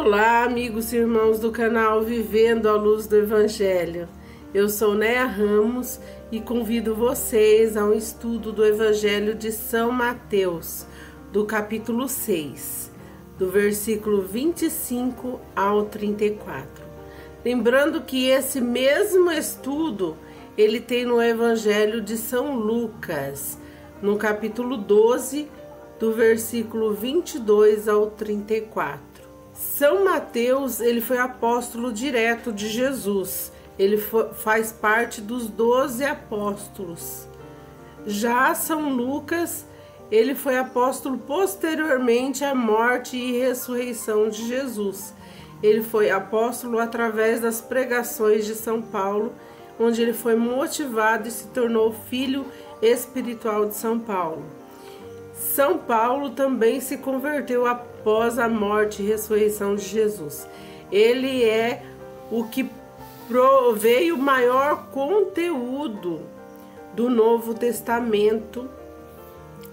Olá, amigos e irmãos do canal Vivendo à Luz do Evangelho. Eu sou Néia Ramos e convido vocês a um estudo do Evangelho de São Mateus, do capítulo 6, do versículo 25 ao 34. Lembrando que esse mesmo estudo ele tem no Evangelho de São Lucas, no capítulo 12, do versículo 22 ao 34. São Mateus, ele foi apóstolo direto de Jesus. Ele faz parte dos 12 apóstolos. Já São Lucas, ele foi apóstolo posteriormente à morte e ressurreição de Jesus. Ele foi apóstolo através das pregações de São Paulo, onde ele foi motivado e se tornou filho espiritual de São Paulo. São Paulo também se converteu após a morte e ressurreição de Jesus. Ele é o que provei o maior conteúdo do Novo Testamento,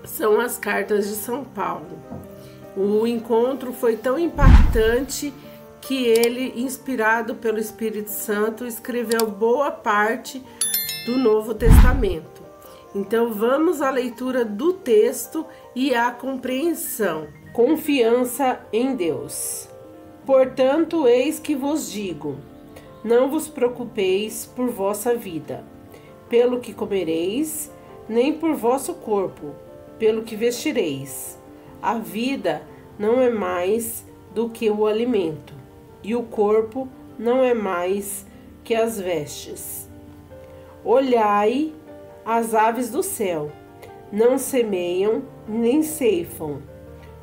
são as cartas de São Paulo. O encontro foi tão impactante que ele, inspirado pelo Espírito Santo, escreveu boa parte do Novo Testamento. Então vamos à leitura do texto e à compreensão. Confiança em Deus. Portanto, eis que vos digo: não vos preocupeis por vossa vida, pelo que comereis, nem por vosso corpo, pelo que vestireis. A vida não é mais do que o alimento, e o corpo não é mais que as vestes. Olhai as aves do céu, não semeiam, nem ceifam,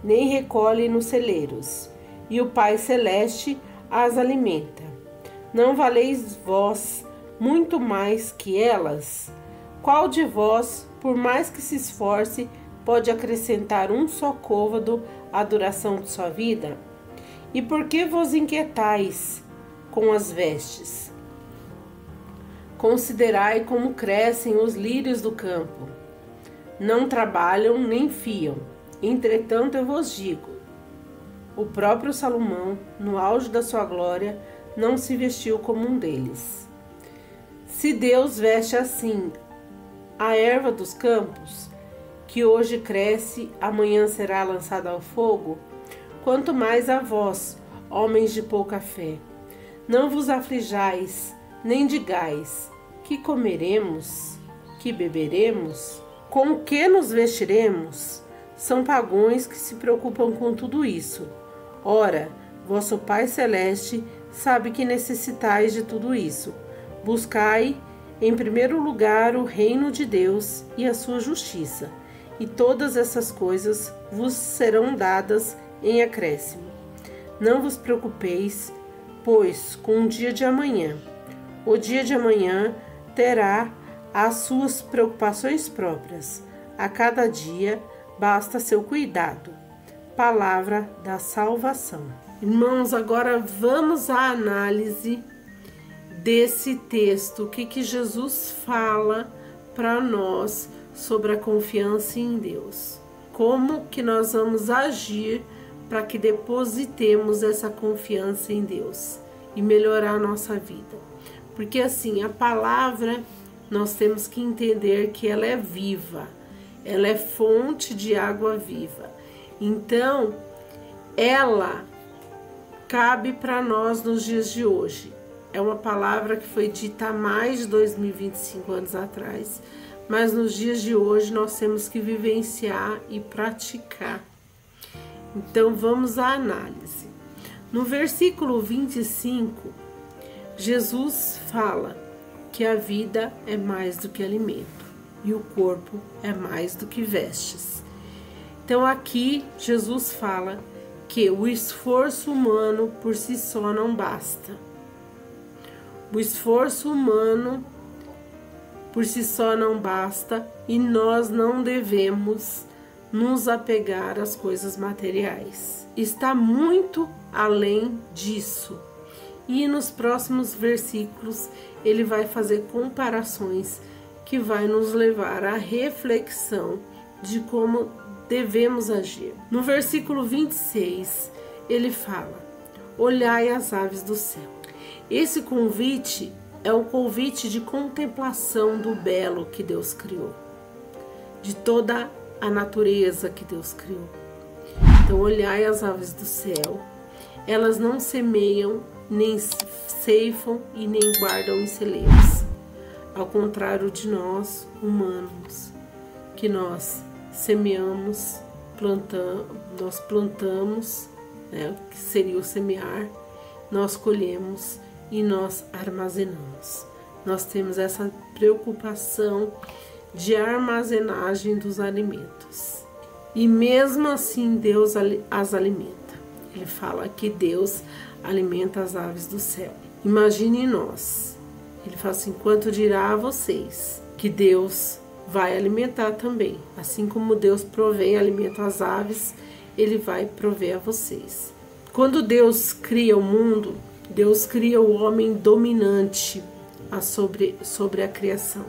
nem recolhem nos celeiros, e o Pai Celeste as alimenta. Não valeis vós muito mais que elas? Qual de vós, por mais que se esforce, pode acrescentar um só côvado à duração de sua vida? E por que vos inquietais com as vestes? Considerai como crescem os lírios do campo. Não trabalham nem fiam. Entretanto, eu vos digo: o próprio Salomão, no auge da sua glória, não se vestiu como um deles. Se Deus veste assim a erva dos campos, que hoje cresce, amanhã será lançada ao fogo, quanto mais a vós, homens de pouca fé. Não vos aflijais, nem digais: que comeremos, que beberemos, com que nos vestiremos? São pagãos que se preocupam com tudo isso. Ora, vosso Pai Celeste sabe que necessitais de tudo isso. Buscai, em primeiro lugar, o reino de Deus e a sua justiça, e todas essas coisas vos serão dadas em acréscimo. Não vos preocupeis, pois, com o dia de amanhã. O dia de amanhã terá as suas preocupações próprias. A cada dia basta seu cuidado. Palavra da salvação. Irmãos, agora vamos à análise desse texto. O que Jesus fala para nós sobre a confiança em Deus? Como que nós vamos agir para que depositemos essa confiança em Deus e melhorar a nossa vida? Porque assim, a palavra, nós temos que entender que ela é viva, ela é fonte de água viva. Então, ela cabe para nós nos dias de hoje. É uma palavra que foi dita há mais de 2025 anos atrás, mas nos dias de hoje nós temos que vivenciar e praticar. Então, vamos à análise. No versículo 25, Jesus fala que a vida é mais do que alimento e o corpo é mais do que vestes. Então aqui Jesus fala que o esforço humano por si só não basta. O esforço humano por si só não basta e nós não devemos nos apegar às coisas materiais. Está muito além disso. E nos próximos versículos ele vai fazer comparações que vai nos levar à reflexão de como devemos agir. No versículo 26, ele fala: olhai as aves do céu. Esse convite é um convite de contemplação do belo que Deus criou, de toda a natureza que Deus criou. Então, olhai as aves do céu, elas não semeiam, nem ceifam e nem guardam em celeiros. Ao contrário de nós, humanos, que nós semeamos, plantamos, né, que seria o semear, nós colhemos e nós armazenamos. Nós temos essa preocupação de armazenagem dos alimentos. E mesmo assim Deus as alimenta. Ele fala que Deus alimenta as aves do céu. Imagine nós. Ele fala assim, quanto dirá a vocês que Deus vai alimentar também. Assim como Deus provém alimento às aves, Ele vai prover a vocês. Quando Deus cria o mundo, Deus cria o homem dominante sobre a criação.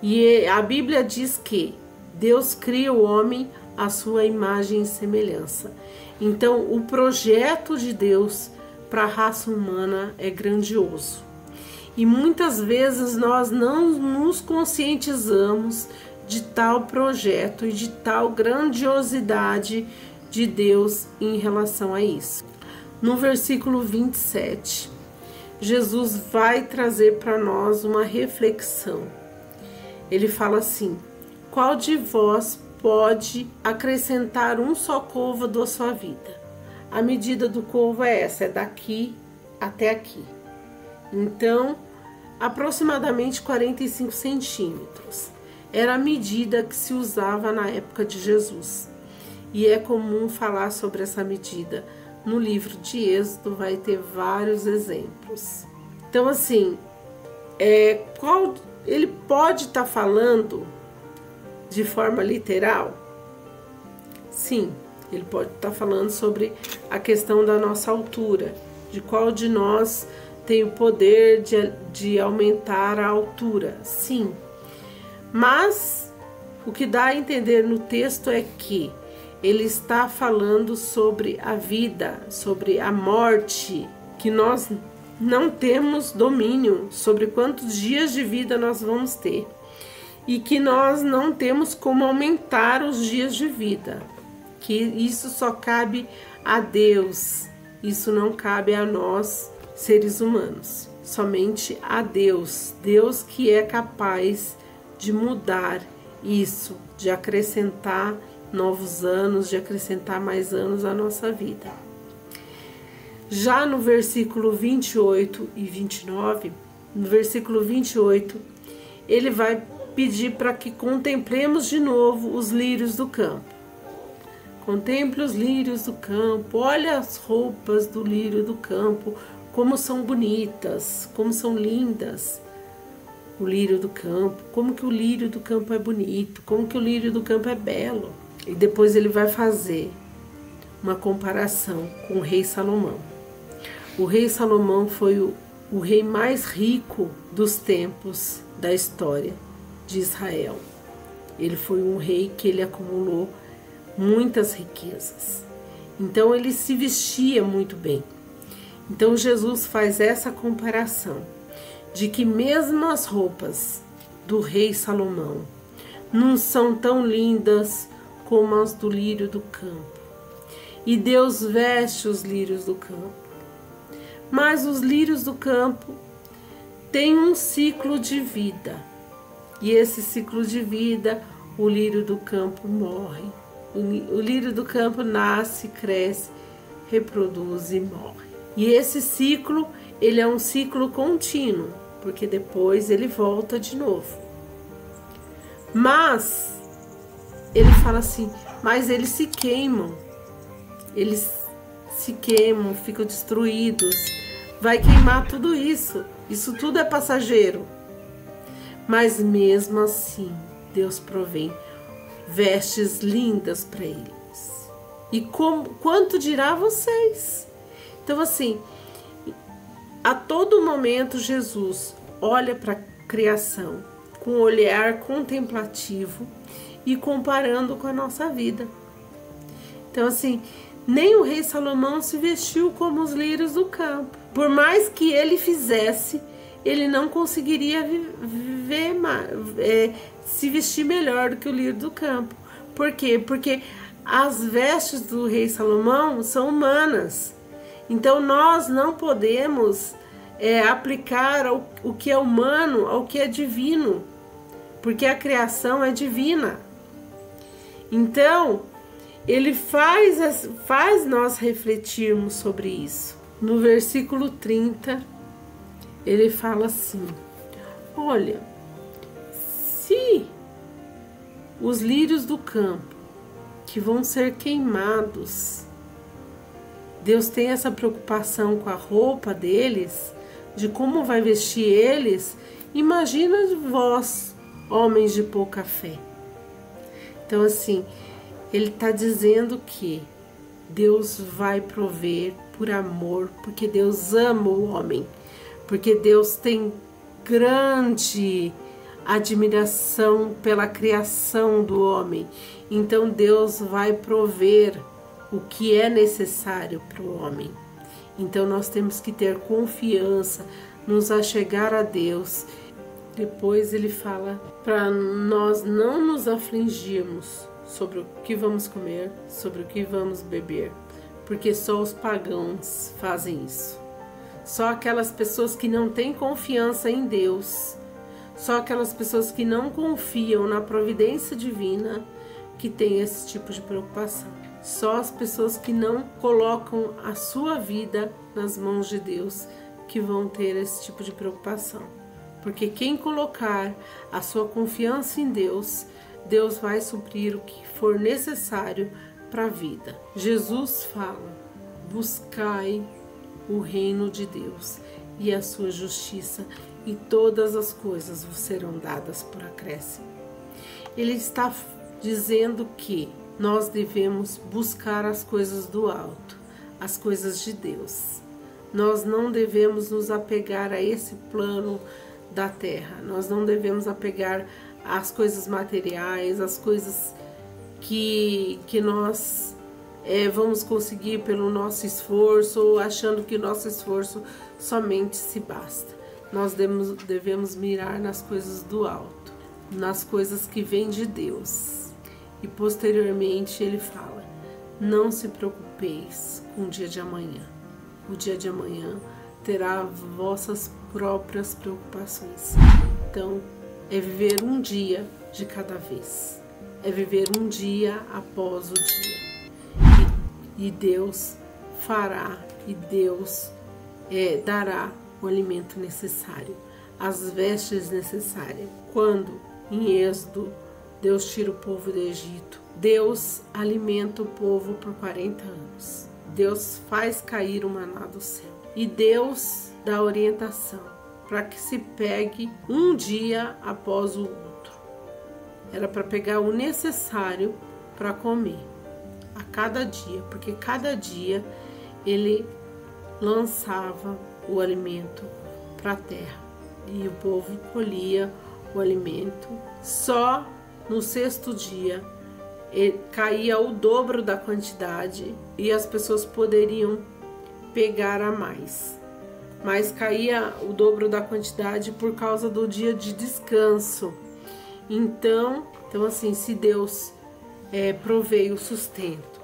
E a Bíblia diz que Deus cria o homem à sua imagem e semelhança. Então, o projeto de Deus para a raça humana é grandioso. E muitas vezes nós não nos conscientizamos de tal projeto e de tal grandiosidade de Deus em relação a isso. No versículo 27, Jesus vai trazer para nós uma reflexão. Ele fala assim: qual de vós pode acrescentar um só côvado à sua vida? A medida do côvado é essa, é daqui até aqui. Então, aproximadamente 45 centímetros. Era a medida que se usava na época de Jesus. E é comum falar sobre essa medida. No livro de Êxodo vai ter vários exemplos. Então, assim, ele pode estar falando de forma literal? Sim, ele pode estar falando sobre a questão da nossa altura, de qual de nós tem o poder de aumentar a altura. Sim, mas o que dá a entender no texto é que ele está falando sobre a vida, sobre a morte, que nós não temos domínio sobre quantos dias de vida nós vamos ter e que nós não temos como aumentar os dias de vida, que isso só cabe a Deus, isso não cabe a nós, seres humanos, somente a Deus, Deus que é capaz de mudar isso, de acrescentar novos anos, de acrescentar mais anos à nossa vida. Já no versículo 28 e 29, no versículo 28, ele vai pedir para que contemplemos de novo os lírios do campo. Contemple os lírios do campo, olha as roupas do lírio do campo, como são bonitas, como são lindas. O lírio do campo, como que o lírio do campo é bonito, como que o lírio do campo é belo. E depois ele vai fazer uma comparação com o rei Salomão. O rei Salomão foi o rei mais rico dos tempos da história de Israel. Ele foi um rei que ele acumulou muitas riquezas. Então ele se vestia muito bem. Então Jesus faz essa comparação de que mesmo as roupas do rei Salomão não são tão lindas como as do lírio do campo. E Deus veste os lírios do campo. Mas os lírios do campo têm um ciclo de vida. E esse ciclo de vida, o lírio do campo morre. O lírio do campo nasce, cresce, reproduz e morre. E esse ciclo, ele é um ciclo contínuo, porque depois ele volta de novo. Mas ele fala assim, mas eles se queimam, ficam destruídos, vai queimar tudo isso tudo é passageiro. Mas mesmo assim, Deus provém vestes lindas para eles. E quanto dirá vocês? Então assim, a todo momento Jesus olha para a criação com um olhar contemplativo e comparando com a nossa vida. Então assim, Nem o rei Salomão se vestiu como os lírios do campo. Por mais que ele fizesse, ele não conseguiria se vestir melhor do que o lírio do campo. Por quê? Porque as vestes do rei Salomão são humanas. Então nós não podemos aplicar o que é humano ao que é divino, porque a criação é divina. Então ele faz nós refletirmos sobre isso. No versículo 30, ele fala assim: olha, se os lírios do campo que vão ser queimados, Deus tem essa preocupação com a roupa deles, de como vai vestir eles, imagina vós, homens de pouca fé. Então assim, ele está dizendo que Deus vai prover por amor, porque Deus ama o homem, porque Deus tem grande admiração pela criação do homem. Então Deus vai prover o que é necessário para o homem. Então nós temos que ter confiança, nos achegar a Deus. Depois ele fala para nós não nos afligirmos sobre o que vamos comer, sobre o que vamos beber, porque só os pagãos fazem isso. Só aquelas pessoas que não têm confiança em Deus, só aquelas pessoas que não confiam na providência divina que têm esse tipo de preocupação. Só as pessoas que não colocam a sua vida nas mãos de Deus que vão ter esse tipo de preocupação. Porque quem colocar a sua confiança em Deus, Deus vai suprir o que for necessário para a vida. Jesus fala: buscai o reino de Deus e a sua justiça, e todas as coisas vos serão dadas por acréscimo. Ele está dizendo que nós devemos buscar as coisas do alto, as coisas de Deus. Nós não devemos nos apegar a esse plano da terra. Nós não devemos apegar às coisas materiais, às coisas que nós vamos conseguir pelo nosso esforço, ou achando que o nosso esforço somente se basta. Nós devemos mirar nas coisas do alto, nas coisas que vêm de Deus. E posteriormente ele fala: não se preocupeis com o dia de amanhã. O dia de amanhã terá vossas próprias preocupações. Então, é viver um dia de cada vez. É viver um dia após o dia. E Deus fará, e Deus dará o alimento necessário, as vestes necessárias. Quando, em Êxodo, Deus tira o povo do Egito, Deus alimenta o povo por 40 anos. Deus faz cair o maná do céu. E Deus dá orientação para que se pegue um dia após o outro. Era para pegar o necessário para comer a cada dia, porque cada dia ele lançava o alimento para a terra e o povo colhia o alimento. Só no 6º dia caía o dobro da quantidade e as pessoas poderiam pegar a mais. Mas caía o dobro da quantidade por causa do dia de descanso. Então assim, se Deus proveio o sustento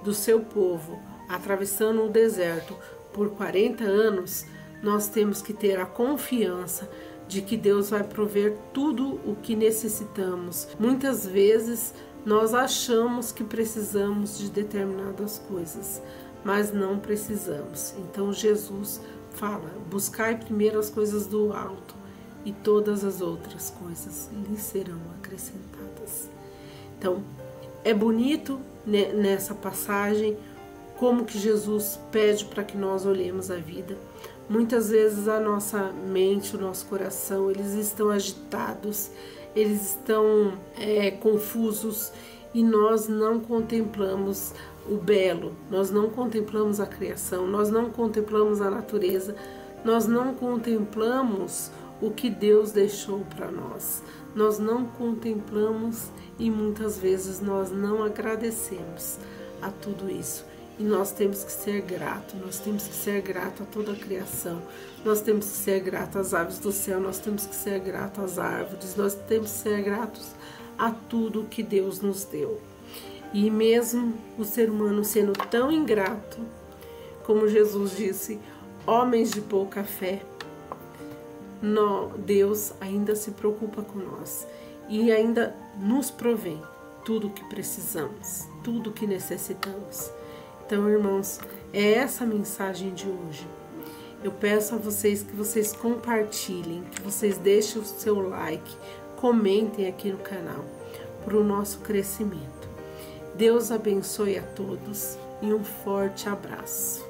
do seu povo atravessando o deserto por 40 anos, nós temos que ter a confiança de que Deus vai prover tudo o que necessitamos. Muitas vezes nós achamos que precisamos de determinadas coisas, mas não precisamos. Então Jesus fala: buscai primeiro as coisas do alto, e todas as outras coisas lhe serão acrescentadas. Então, é bonito nessa passagem como que Jesus pede para que nós olhemos a vida. Muitas vezes a nossa mente, o nosso coração, eles estão agitados, eles estão confusos, e nós não contemplamos o belo, nós não contemplamos a criação, nós não contemplamos a natureza, nós não contemplamos o que Deus deixou para nós, nós não contemplamos, e muitas vezes nós não agradecemos a tudo isso. E nós temos que ser gratos, nós temos que ser gratos a toda a criação, nós temos que ser gratos às aves do céu, nós temos que ser gratos às árvores, nós temos que ser gratos a tudo que Deus nos deu. E mesmo o ser humano sendo tão ingrato, como Jesus disse, homens de pouca fé, Deus ainda se preocupa com nós e ainda nos provém tudo o que precisamos, tudo o que necessitamos. Então, irmãos, é essa a mensagem de hoje. Eu peço a vocês que vocês compartilhem, que vocês deixem o seu like, comentem aqui no canal, para o nosso crescimento. Deus abençoe a todos e um forte abraço.